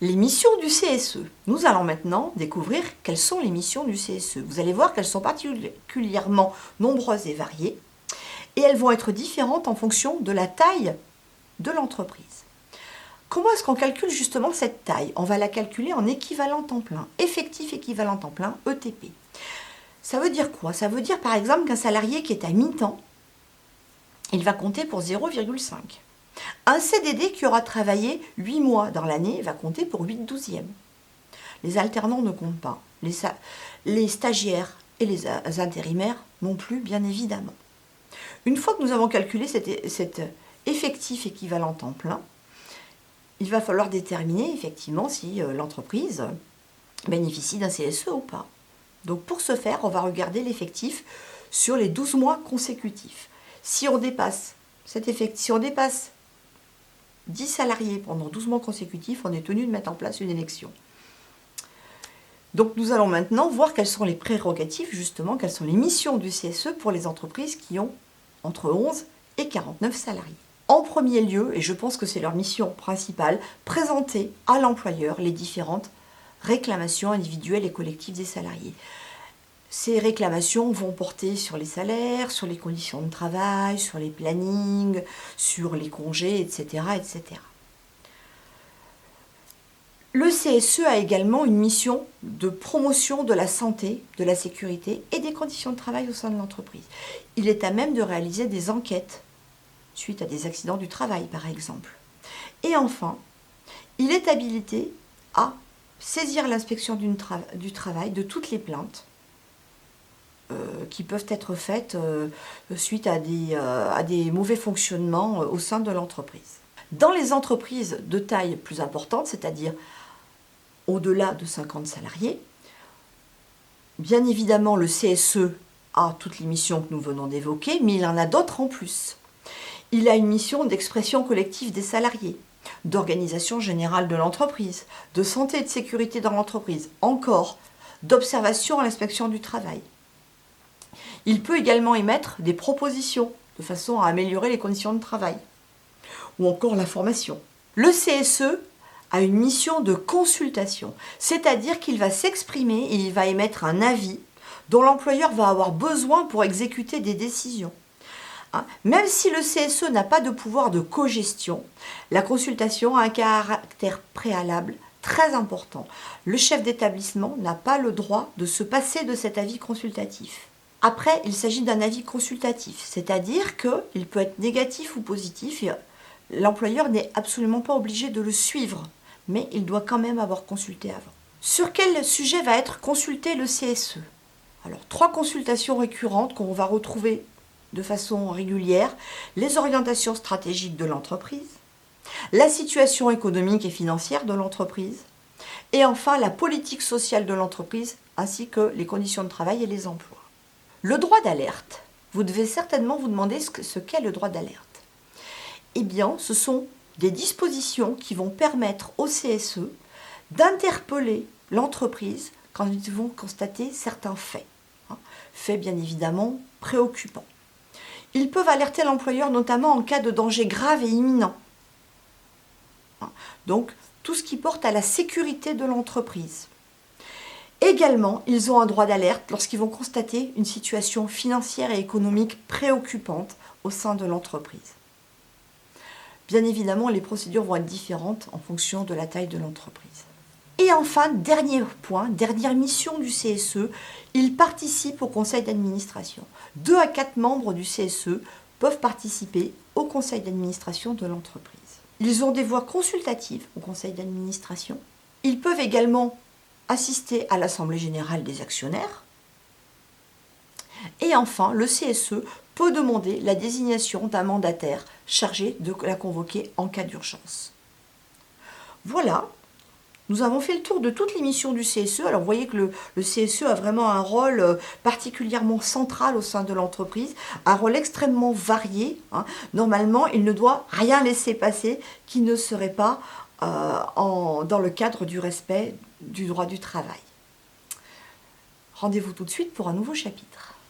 Les missions du CSE. Nous allons maintenant découvrir quelles sont les missions du CSE. Vous allez voir qu'elles sont particulièrement nombreuses et variées et elles vont être différentes en fonction de la taille de l'entreprise. Comment est-ce qu'on calcule justement cette taille? On va la calculer en équivalent temps plein, effectif équivalent temps plein, ETP. Ça veut dire quoi? Ça veut dire par exemple qu'un salarié qui est à mi-temps, il va compter pour 0,5. Un CDD qui aura travaillé 8 mois dans l'année va compter pour 8/12e. Les alternants ne comptent pas. Les stagiaires et les intérimaires non plus, bien évidemment. Une fois que nous avons calculé cet effectif équivalent temps plein, il va falloir déterminer effectivement si l'entreprise bénéficie d'un CSE ou pas. Donc pour ce faire, on va regarder l'effectif sur les 12 mois consécutifs. Si on dépasse 10 salariés pendant 12 mois consécutifs, on est tenu de mettre en place une élection. Donc nous allons maintenant voir quelles sont les prérogatives, justement, quelles sont les missions du CSE pour les entreprises qui ont entre 11 et 49 salariés. En premier lieu, et je pense que c'est leur mission principale, présenter à l'employeur les différentes réclamations individuelles et collectives des salariés. Ces réclamations vont porter sur les salaires, sur les conditions de travail, sur les plannings, sur les congés, etc., etc. Le CSE a également une mission de promotion de la santé, de la sécurité et des conditions de travail au sein de l'entreprise. Il est à même de réaliser des enquêtes suite à des accidents du travail, par exemple. Et enfin, il est habilité à saisir l'inspection du travail de toutes les plaintes qui peuvent être faites suite à des mauvais fonctionnements au sein de l'entreprise. Dans les entreprises de taille plus importante, c'est-à-dire au-delà de 50 salariés, bien évidemment le CSE a toutes les missions que nous venons d'évoquer, mais il en a d'autres en plus. Il a une mission d'expression collective des salariés, d'organisation générale de l'entreprise, de santé et de sécurité dans l'entreprise, encore d'observation à l'inspection du travail. Il peut également émettre des propositions de façon à améliorer les conditions de travail ou encore la formation. Le CSE a une mission de consultation, c'est-à-dire qu'il va s'exprimer et il va émettre un avis dont l'employeur va avoir besoin pour exécuter des décisions. Même si le CSE n'a pas de pouvoir de cogestion, la consultation a un caractère préalable très important. Le chef d'établissement n'a pas le droit de se passer de cet avis consultatif. Après, il s'agit d'un avis consultatif, c'est-à-dire qu'il peut être négatif ou positif et l'employeur n'est absolument pas obligé de le suivre, mais il doit quand même avoir consulté avant. Sur quel sujet va être consulté le CSE? Alors, 3 consultations récurrentes qu'on va retrouver de façon régulière: les orientations stratégiques de l'entreprise, la situation économique et financière de l'entreprise, et enfin la politique sociale de l'entreprise, ainsi que les conditions de travail et les emplois. Le droit d'alerte. Vous devez certainement vous demander ce qu'est le droit d'alerte. Eh bien, ce sont des dispositions qui vont permettre au CSE d'interpeller l'entreprise quand ils vont constater certains faits. Faits bien évidemment préoccupants. Ils peuvent alerter l'employeur notamment en cas de danger grave et imminent. Donc, tout ce qui porte à la sécurité de l'entreprise. Également, ils ont un droit d'alerte lorsqu'ils vont constater une situation financière et économique préoccupante au sein de l'entreprise. Bien évidemment, les procédures vont être différentes en fonction de la taille de l'entreprise. Et enfin, dernier point, dernière mission du CSE, il participe au conseil d'administration. 2 à 4 membres du CSE peuvent participer au conseil d'administration de l'entreprise. Ils ont des voix consultatives au conseil d'administration. Ils peuvent également assister à l'Assemblée générale des actionnaires. Et enfin, le CSE peut demander la désignation d'un mandataire chargé de la convoquer en cas d'urgence. Voilà, nous avons fait le tour de toutes les missions du CSE. Alors vous voyez que le CSE a vraiment un rôle particulièrement central au sein de l'entreprise, un rôle extrêmement varié. Normalement, il ne doit rien laisser passer qui ne serait pas dans le cadre du respect du droit du travail. Rendez-vous tout de suite pour un nouveau chapitre.